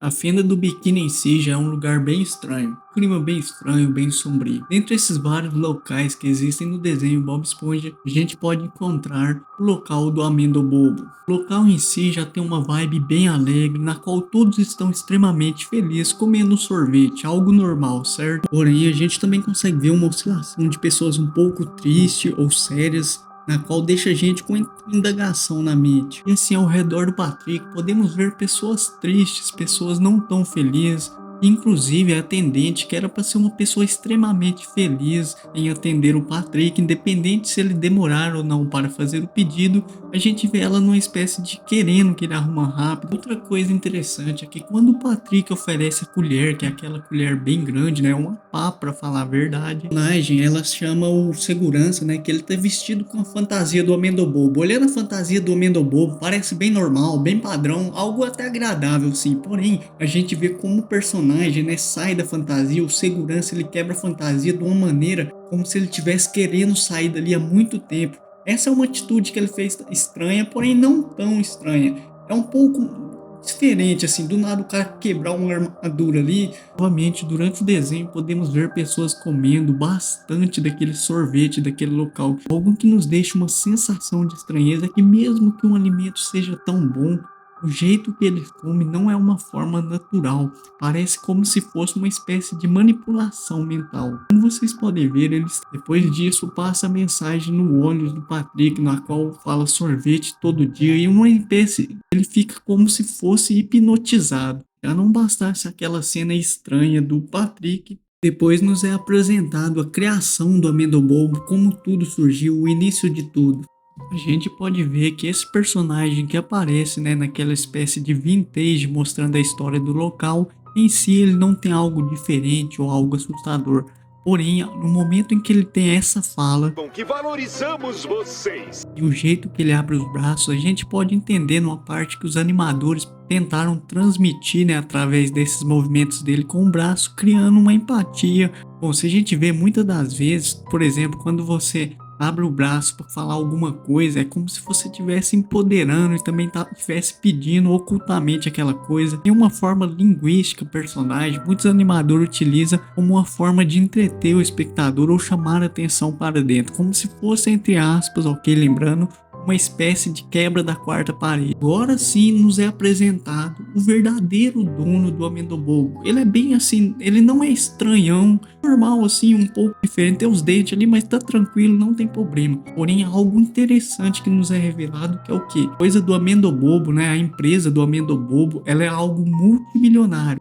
A fenda do Biquíni em si já é um lugar bem estranho, clima bem estranho, bem sombrio. Dentre esses vários locais que existem no desenho Bob Esponja, a gente pode encontrar o local do Amendo Bobo. O local em si já tem uma vibe bem alegre, na qual todos estão extremamente felizes comendo sorvete, algo normal, certo? Porém, a gente também consegue ver uma oscilação de pessoas um pouco tristes ou sérias, na qual deixa a gente com indagação na mente. E assim, ao redor do Patrick, podemos ver pessoas tristes, pessoas não tão felizes, inclusive a atendente, que era para ser uma pessoa extremamente feliz em atender o Patrick, independente se ele demorar ou não para fazer o pedido, a gente vê ela numa espécie de querendo que ele arruma rápido. Outra coisa interessante é que quando o Patrick oferece a colher, que é aquela colher bem grande, né, uma pá para falar a verdade, a personagem, ela chama o segurança, né, que ele tá vestido com a fantasia do Amendobobo. Olhando a fantasia do Amendobobo, parece bem normal, bem padrão, algo até agradável, sim. Porém, a gente vê como o personagem, né, sai da fantasia, o segurança, ele quebra a fantasia de uma maneira como se ele tivesse querendo sair dali há muito tempo. Essa é uma atitude que ele fez estranha, porém não tão estranha. É um pouco diferente, assim, do nada o cara quebrar uma armadura ali. Novamente, durante o desenho, podemos ver pessoas comendo bastante daquele sorvete daquele local. Algo que nos deixa uma sensação de estranheza que mesmo que um alimento seja tão bom, o jeito que eles comem não é uma forma natural. Parece como se fosse uma espécie de manipulação mental. Como vocês podem ver, eles depois disso passa a mensagem no olho do Patrick, na qual fala sorvete todo dia, e uma espécie, ele fica como se fosse hipnotizado. Já não bastasse aquela cena estranha do Patrick, depois nos é apresentado a criação do Amendobobo, como tudo surgiu, o início de tudo. A gente pode ver que esse personagem que aparece, né, naquela espécie de vintage mostrando a história do local, em si ele não tem algo diferente ou algo assustador. Porém, no momento em que ele tem essa fala, Bom, que valorizamos vocês. e o jeito que ele abre os braços, a gente pode entender numa parte que os animadores tentaram transmitir, né, através desses movimentos dele com o braço, criando uma empatia. Bom, se a gente vê muitas das vezes, por exemplo, quando você abre o braço para falar alguma coisa, é como se você estivesse empoderando e também estivesse pedindo ocultamente aquela coisa. Em uma forma linguística, personagem, muitos animadores utilizam como uma forma de entreter o espectador ou chamar a atenção para dentro, como se fosse, entre aspas, ok, lembrando, uma espécie de quebra da quarta parede. Agora sim nos é apresentado o verdadeiro dono do Amendobobo. Ele é bem assim, ele não é estranhão, normal assim, um pouco diferente, tem os dentes ali, mas tá tranquilo, não tem problema. Porém, algo interessante que nos é revelado, que é o que? Coisa do Amendobobo, né? A empresa do Amendobobo, ela é algo multimilionário.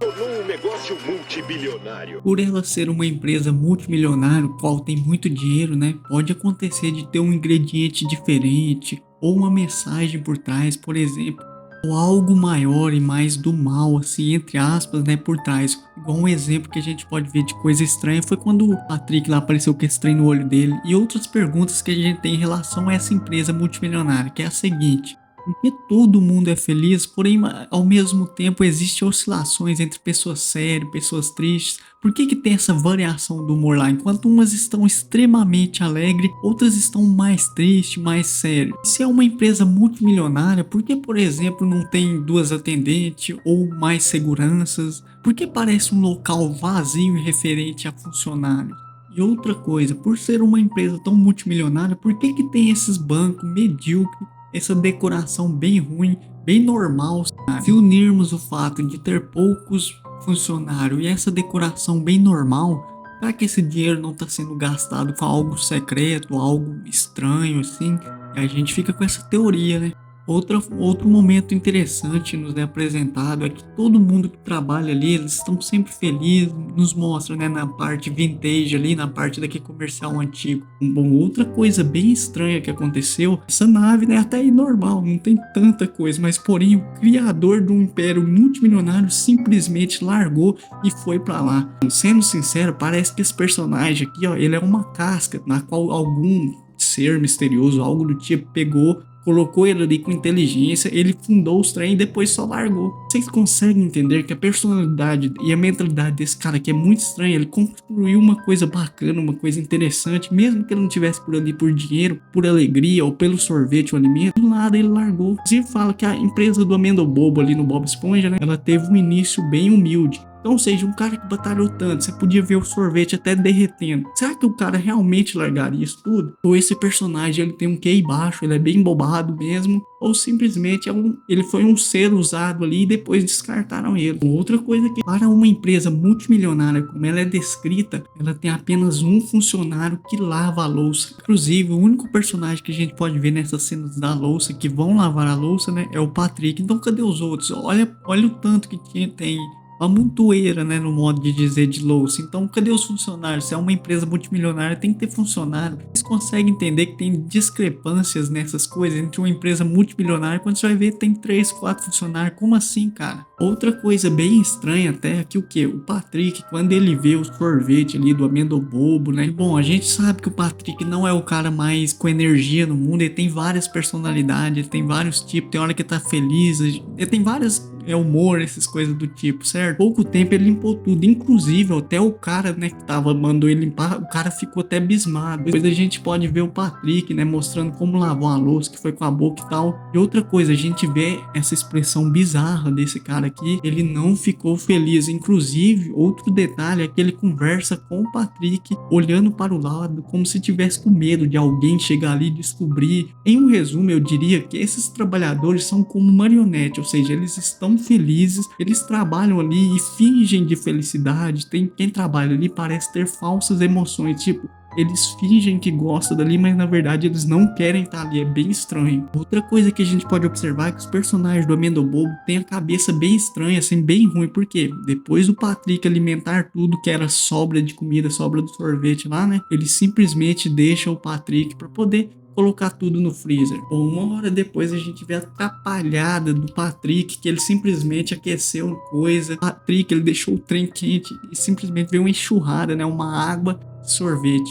Tornou um negócio multibilionário. Por ela ser uma empresa multimilionária, qual tem muito dinheiro, né? Pode acontecer de ter um ingrediente diferente ou uma mensagem por trás, por exemplo, ou algo maior e mais do mal, assim, entre aspas, né, por trás. Igual um exemplo que a gente pode ver de coisa estranha foi quando o Patrick lá apareceu com esse trem no olho dele. E outras perguntas que a gente tem em relação a essa empresa multimilionária, que é a seguinte: porque todo mundo é feliz, porém ao mesmo tempo existem oscilações entre pessoas sérias, pessoas tristes. Por que que tem essa variação do humor lá? Enquanto umas estão extremamente alegres, outras estão mais tristes, mais sérias. Se é uma empresa multimilionária, por que, por exemplo, não tem duas atendentes ou mais seguranças? Por que parece um local vazio e referente a funcionários? E outra coisa, por ser uma empresa tão multimilionária, por que que tem esses bancos medíocres, essa decoração bem ruim, bem normal? Se unirmos o fato de ter poucos funcionários e essa decoração bem normal, será que esse dinheiro não está sendo gastado com algo secreto, algo estranho assim? E a gente fica com essa teoria, né? Outro momento interessante nos é apresentado é que todo mundo que trabalha ali, eles estão sempre felizes, nos mostra, né, na parte vintage ali, na parte daquele comercial antigo. Bom, outra coisa bem estranha que aconteceu, essa nave, né, até aí normal, não tem tanta coisa, mas porém o criador do império multimilionário simplesmente largou e foi pra lá. Sendo sincero, parece que esse personagem aqui, ó, ele é uma casca na qual algum ser misterioso, algo do tipo, pegou, colocou ele ali com inteligência, ele fundou os trem e depois só largou. Vocês conseguem entender que a personalidade e a mentalidade desse cara aqui é muito estranha? Ele construiu uma coisa bacana, uma coisa interessante, mesmo que ele não tivesse por ali por dinheiro, por alegria ou pelo sorvete ou alimento, do nada ele largou. Inclusive fala que a empresa do Amendo Bobo ali no Bob Esponja, né, ela teve um início bem humilde. Então, ou seja, um cara que batalhou tanto, você podia ver o sorvete até derretendo. Será que o cara realmente largaria isso tudo? Ou esse personagem ele tem um QI baixo, ele é bem bobado mesmo? Ou simplesmente ele foi um ser usado ali e depois descartaram ele? Outra coisa que para uma empresa multimilionária como ela é descrita, ela tem apenas um funcionário que lava a louça. Inclusive, o único personagem que a gente pode ver nessas cenas da louça que vão lavar a louça, né, é o Patrick. Então, cadê os outros? Olha o tanto que tem uma montoeira, né, no modo de dizer, de louça. Então, cadê os funcionários? Se é uma empresa multimilionária, tem que ter funcionário. Vocês conseguem entender que tem discrepâncias nessas coisas entre uma empresa multimilionária, quando você vai ver tem 3, 4 funcionários. Como assim, cara? Outra coisa bem estranha até é que o Patrick, quando ele vê o sorvete ali do Amendo Bobo, né? Bom, a gente sabe que o Patrick não é o cara mais com energia no mundo, ele tem várias personalidades, ele tem vários tipos, tem hora que tá feliz, ele tem várias humor, essas coisas do tipo, certo? Pouco tempo ele limpou tudo, inclusive até o cara, né, que mandou ele limpar, o cara ficou até abismado. Depois a gente pode ver o Patrick, né, mostrando como lavou a louça, que foi com a boca e tal. E outra coisa, a gente vê essa expressão bizarra desse cara aqui, ele não ficou feliz. Inclusive, outro detalhe é que ele conversa com o Patrick, olhando para o lado, como se tivesse com medo de alguém chegar ali e descobrir. Em um resumo, eu diria que esses trabalhadores são como marionete, ou seja, eles estão felizes, eles trabalham ali e fingem de felicidade. Tem quem trabalha ali parece ter falsas emoções, tipo, eles fingem que gostam dali, mas na verdade eles não querem estar ali, é bem estranho. Outra coisa que a gente pode observar é que os personagens do Amendo Bobo têm a cabeça bem estranha, assim, bem ruim, porque depois do Patrick alimentar tudo que era sobra de comida, sobra do sorvete lá, né, ele simplesmente deixa o Patrick para poder colocar tudo no freezer. Bom, uma hora depois a gente vê a atrapalhada do Patrick, que ele simplesmente aqueceu coisa. Patrick, ele deixou o trem quente e simplesmente veio uma enxurrada, né, uma água de sorvete.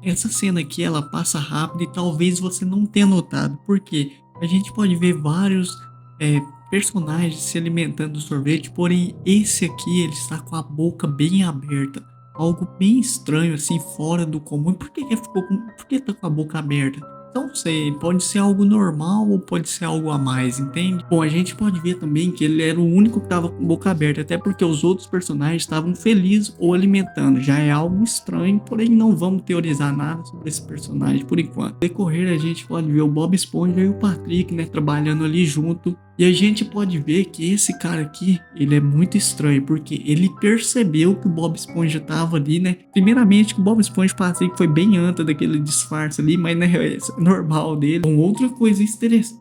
Essa cena aqui, ela passa rápido e talvez você não tenha notado, porque a gente pode ver vários personagens se alimentando do sorvete, porém esse aqui, ele está com a boca bem aberta. Algo bem estranho, assim, fora do comum. Por que tá com a boca aberta? Não sei, pode ser algo normal ou pode ser algo a mais, entende? Bom, a gente pode ver também que ele era o único que tava com a boca aberta, até porque os outros personagens estavam felizes ou alimentando. Já é algo estranho, porém não vamos teorizar nada sobre esse personagem por enquanto. No decorrer, a gente pode ver o Bob Esponja e o Patrick, né, trabalhando ali junto. E a gente pode ver que esse cara aqui, ele é muito estranho, porque ele percebeu que o Bob Esponja tava ali, né? Primeiramente, que o Bob Esponja e o Patrick foi bem antes daquele disfarce ali, mas né, é normal dele. Bom, outra coisa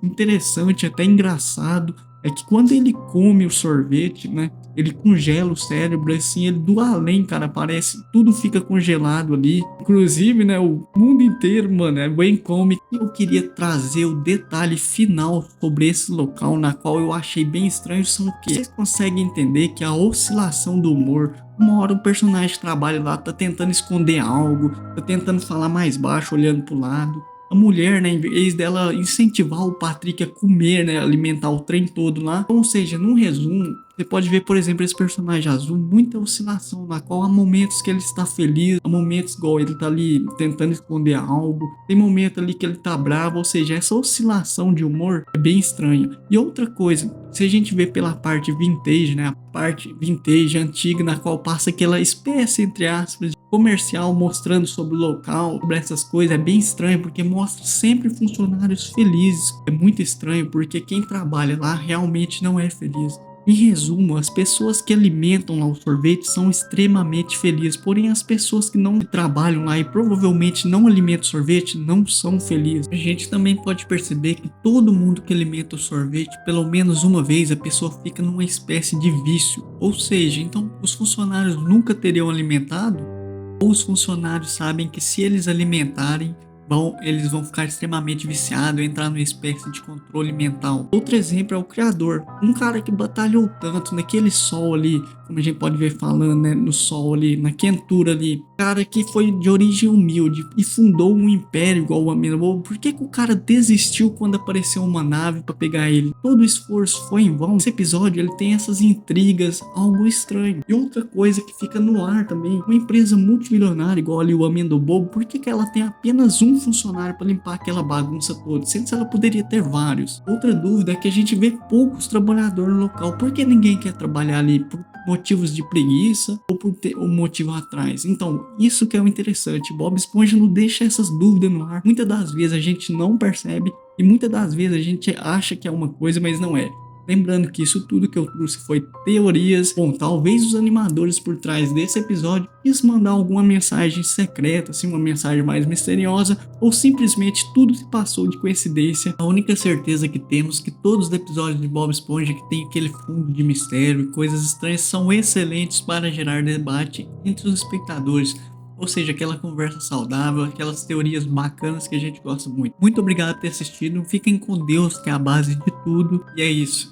interessante, até engraçado, é que quando ele come o sorvete, né? Ele congela o cérebro, assim, ele do além, cara, parece, tudo fica congelado ali. Inclusive, né, o mundo inteiro, mano, é bem cômico. Eu queria trazer o detalhe final sobre esse local, na qual eu achei bem estranho, são o quê? Vocês conseguem entender que a oscilação do humor, uma hora o personagem que trabalha lá tá tentando esconder algo, tá tentando falar mais baixo, olhando pro lado. A mulher, né, em vez dela incentivar o Patrick a comer, né, alimentar o trem todo lá. Ou seja, num resumo, você pode ver, por exemplo, esse personagem azul, muita oscilação, na qual há momentos que ele está feliz, há momentos igual ele tá ali tentando esconder algo, tem momento ali que ele tá bravo, ou seja, essa oscilação de humor é bem estranha. E outra coisa, se a gente vê pela parte vintage, né, a parte vintage antiga, na qual passa aquela espécie, entre aspas, de comercial mostrando sobre o local, sobre essas coisas, é bem estranho, porque mostra sempre funcionários felizes. É muito estranho, porque quem trabalha lá realmente não é feliz. Em resumo, as pessoas que alimentam lá o sorvete são extremamente felizes, porém as pessoas que não trabalham lá e provavelmente não alimentam o sorvete não são felizes. A gente também pode perceber que todo mundo que alimenta o sorvete, pelo menos uma vez, a pessoa fica numa espécie de vício. Ou seja, então os funcionários nunca teriam alimentado, ou os funcionários sabem que se eles alimentarem, eles vão ficar extremamente viciados, entrar numa espécie de controle mental. Outro exemplo é o criador, um cara que batalhou tanto naquele sol ali, como a gente pode ver falando, né, no sol ali, na quentura ali. Cara que foi de origem humilde e fundou um império igual o Amendo. Por que que o cara desistiu quando apareceu uma nave pra pegar ele? Todo o esforço foi em vão. Esse episódio ele tem essas intrigas, algo estranho. E outra coisa que fica no ar também, uma empresa multimilionária igual ali o Amendo Bobo, por que que ela tem apenas um funcionário pra limpar aquela bagunça toda, sendo que ela poderia ter vários? Outra dúvida é que a gente vê poucos trabalhadores no local. Por que ninguém quer trabalhar ali? Por motivos de preguiça ou por ter um motivo atrás? Então, isso que é o interessante. Bob Esponja não deixa essas dúvidas no ar. Muitas das vezes a gente não percebe e muitas das vezes a gente acha que é uma coisa, mas não é. Lembrando que isso tudo que eu trouxe foi teorias. Bom, talvez os animadores por trás desse episódio quis mandar alguma mensagem secreta, assim, uma mensagem mais misteriosa, ou simplesmente tudo se passou de coincidência. A única certeza que temos é que todos os episódios de Bob Esponja que tem aquele fundo de mistério e coisas estranhas são excelentes para gerar debate entre os espectadores. Ou seja, aquela conversa saudável, aquelas teorias bacanas que a gente gosta muito. Muito obrigado por ter assistido. Fiquem com Deus, que é a base de tudo. E é isso.